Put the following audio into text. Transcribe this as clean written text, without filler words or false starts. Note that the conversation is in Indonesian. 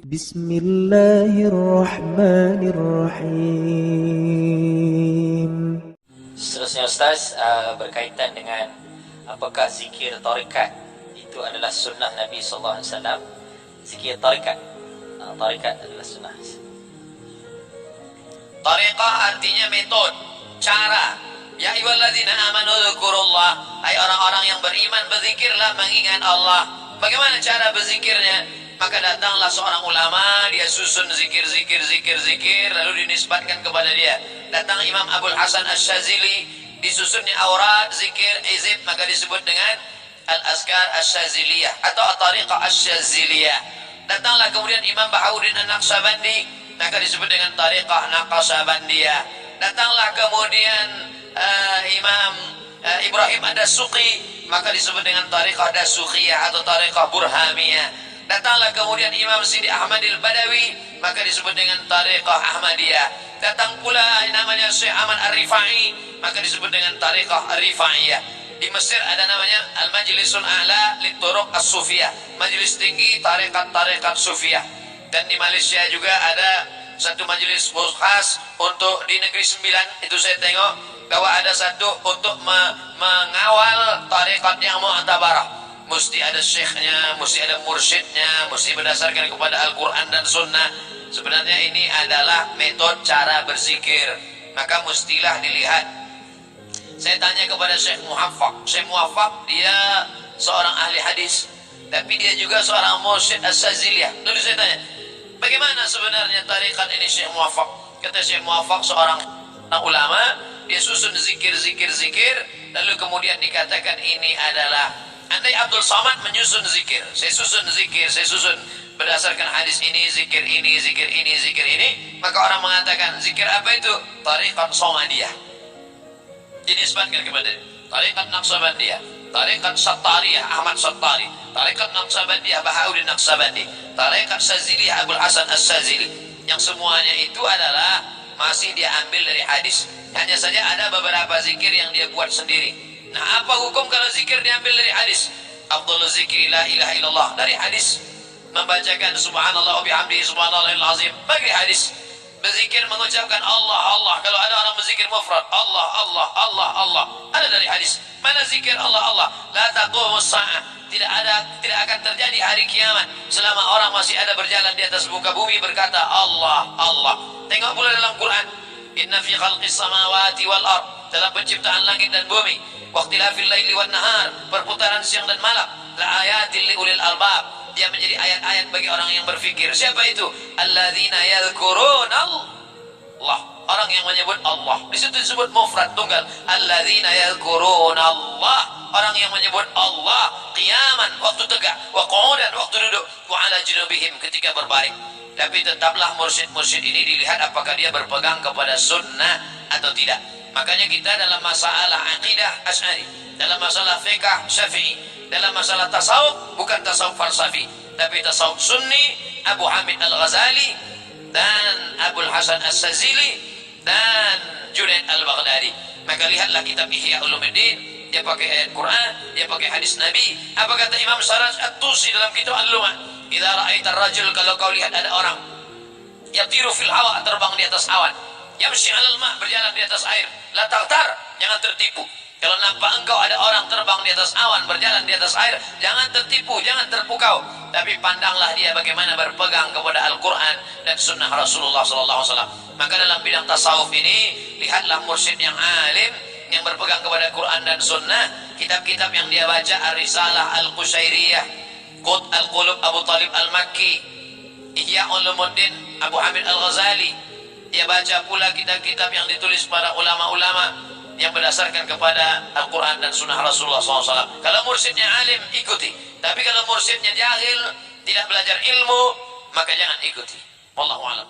Bismillahirrahmanirrahim. Seterusnya Ustaz, berkaitan dengan apakah zikir tarikat itu adalah sunnah Nabi SAW. Zikir tarikat, tarikat adalah sunnah. Tariqah artinya metode, cara. Ya ayyuhalladzina amanu dzkurullah, hai orang-orang yang beriman, berzikirlah mengingat Allah. Bagaimana cara berzikirnya? Maka datanglah seorang ulama, dia susun zikir, lalu dinisbatkan kepada dia. Datang Imam Abul Hasan Asyazili, disusunnya aurat, zikir, hizib, maka disebut dengan Al-Azkar Asyaziliyah atau At-Tariqah Asyaziliyah. Datanglah kemudian Imam Bahauddin An-Naqsabandi, maka disebut dengan Tariqah Naqsabandiyah. Datanglah kemudian Imam Ibrahim Ad-Dasuqi, maka disebut dengan Tariqah Dasuqiyah atau Tariqah Burhamiyah. Datanglah kemudian Imam Sidi Ahmadil Badawi, maka disebut dengan Tariqah Ahmadiyah. Datang pula namanya Syekh Ahmad Ar-Rifai, maka disebut dengan Tariqah Ar-Rifaiyah. Di Mesir ada namanya Al-Majlisul A'la Lit-Turuq As-Sufiyah, majelis tinggi tarekat-tarekat Sufiyah. Dan di Malaysia juga ada satu majelis khas untuk di Negeri Sembilan, itu saya tengok bahwa ada satu untuk mengawal tarekat yang mu'tabarah. Mesti ada syekhnya, mesti ada mursyidnya, mesti berdasarkan kepada Al-Quran dan Sunnah. Sebenarnya ini adalah metode cara berzikir, maka mestilah dilihat. Saya tanya kepada Syekh Muwaffaq. Syekh Muwaffaq dia seorang ahli hadis, tapi dia juga seorang mursyid As-Saziliyah. Lalu saya tanya, bagaimana sebenarnya tarikat ini Syekh Muwaffaq? Kata Syekh Muwaffaq seorang ulama, dia susun zikir, lalu kemudian dikatakan ini adalah, andai Abdul Samad menyusun zikir, saya susun berdasarkan hadis ini, zikir ini, maka orang mengatakan zikir apa itu? Tariqat Somadiyah. Dinisbatkan kepada Tariqat Naqsabandiyah, Tariqat Sattariyah Ahmad Sattari, Tariqat Naqsabandiyah Bahauddin Naqsabandi, Tariqat Syaziliyah Abul Hasan As-Syazili. Yang semuanya itu adalah masih dia ambil dari hadis. Hanya saja ada beberapa zikir yang dia buat sendiri. Nah, apa hukum kalau zikir diambil dari hadis? Afdhalul zikri la ilaha illallah, dari hadis. Membacakan subhanallah wa bihamdihi subhanallahil azim, bagi hadis. Berzikir mengucapkan Allah Allah, kalau ada orang berzikir mufrad Allah Allah Allah Allah, ada dari hadis. Mana zikir Allah Allah? La taqumus sa'ah, tidak akan terjadi hari kiamat selama orang masih ada berjalan di atas muka bumi berkata Allah Allah. Tengok pula dalam Quran, inna fi khalqis samawati wal ard, dalam penciptaan langit dan bumi, waqtilafil laili wan nahar, perputaran siang dan malam, la ayatil liulil albab, dia menjadi ayat-ayat bagi orang yang berfikir. Siapa itu? Alladzina yadhkurun Allah, orang yang menyebut Allah. Di situ disebut mufrad tunggal, alladzina yadhkurun Allah, orang yang menyebut Allah qiyaman, waktu tegak, wa qu'udan, waktu duduk, wa ala junubihim, ketika berbaring. Tapi tetaplah mursyid-mursyid ini dilihat apakah dia berpegang kepada sunnah atau tidak. Makanya kita dalam masalah akidah Asy'ari, dalam masalah fiqh Syafi'i, dalam masalah tasawuf, bukan tasawuf falsafi, tapi tasawuf sunni, Abu Hamid Al-Ghazali dan Abul Hasan As-Sazili dan Junaid Al-Baghdadi. Maka lihatlah kitab Ihya Ulumuddin, dia pakai ayat Quran, dia pakai hadis Nabi. Apa kata Imam Saraj At-Tusi dalam kitab Al-Lumah? Idza ra'aitar rajul, kalau kau lihat ada orang yatiru fil hawa, terbang di atas awan, yamshi 'alal ma', berjalan di atas air, la taghtar, jangan tertipu. Kalau nampak engkau ada orang terbang di atas awan, berjalan di atas air, jangan tertipu, jangan terpukau, tapi pandanglah dia bagaimana berpegang kepada Al-Quran dan sunnah Rasulullah SAW. Maka dalam bidang tasawuf ini, lihatlah mursyid yang alim, yang berpegang kepada Quran dan sunnah. Kitab-kitab yang dia baca, Ar-Risalah Al-Qushairiyah, Qut Al-Qulub Abu Talib Al-Makki, Ihya Ulumuddin Abu Hamid Al-Ghazali. Dia baca pula kitab-kitab yang ditulis para ulama-ulama yang berdasarkan kepada Al-Quran dan sunnah Rasulullah SAW. Kalau mursyidnya alim, ikuti. Tapi kalau mursyidnya jahil, tidak belajar ilmu, maka jangan ikuti. Wallahu a'lam.